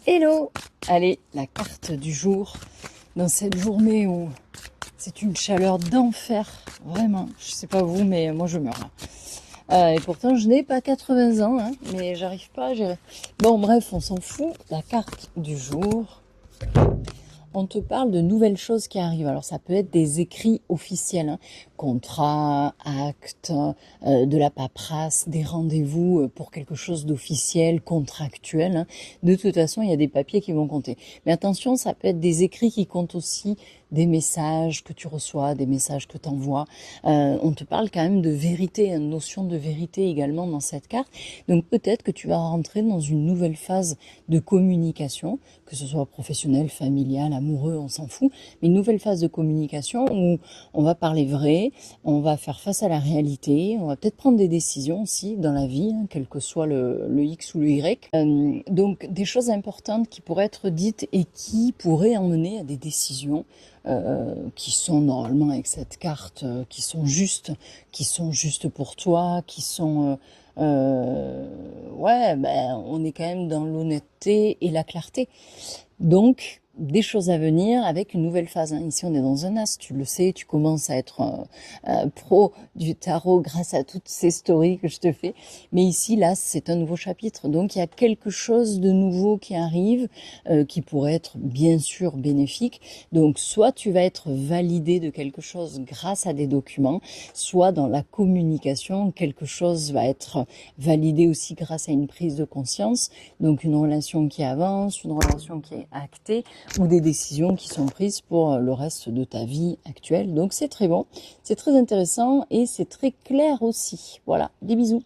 Hello! Allez, la carte du jour, dans cette journée où c'est une chaleur d'enfer, vraiment, je sais pas vous, mais moi je meurs. Et pourtant je n'ai pas 80 ans, hein, mais j'arrive pas à gérer. Bon bref, on s'en fout, la carte du jour. On te parle de nouvelles choses qui arrivent. Alors ça peut être des écrits officiels, hein, contrats, actes, de la paperasse, des rendez-vous pour quelque chose d'officiel, contractuel, hein. De toute façon, il y a des papiers qui vont compter. Mais attention, ça peut être des écrits qui comptent aussi, des messages que tu reçois, des messages que tu envoies. On te parle quand même de vérité, une notion de vérité également dans cette carte. Donc peut-être que tu vas rentrer dans une nouvelle phase de communication, que ce soit professionnel, familial, amoureux, on s'en fout, mais une nouvelle phase de communication où on va parler vrai, on va faire face à la réalité, on va peut-être prendre des décisions aussi dans la vie, hein, quel que soit le X ou le Y. Donc des choses importantes qui pourraient être dites et qui pourraient emmener à des décisions qui sont normalement avec cette carte, qui sont justes pour toi, qui sont ouais, ben on est quand même dans l'honnêteté et la clarté. Donc, des choses à venir avec une nouvelle phase, hein. Ici, on est dans un as, tu le sais, tu commences à être pro du tarot grâce à toutes ces stories que je te fais. Mais ici, là, c'est un nouveau chapitre. Donc, il y a quelque chose de nouveau qui arrive, qui pourrait être bien sûr bénéfique. Donc, soit tu vas être validé de quelque chose grâce à des documents, soit dans la communication, quelque chose va être validé aussi grâce à une prise de conscience. Donc, une relation qui avance, une relation qui est actée, ou des décisions qui sont prises pour le reste de ta vie actuelle. Donc c'est très bon, c'est très intéressant et c'est très clair aussi. Voilà, des bisous.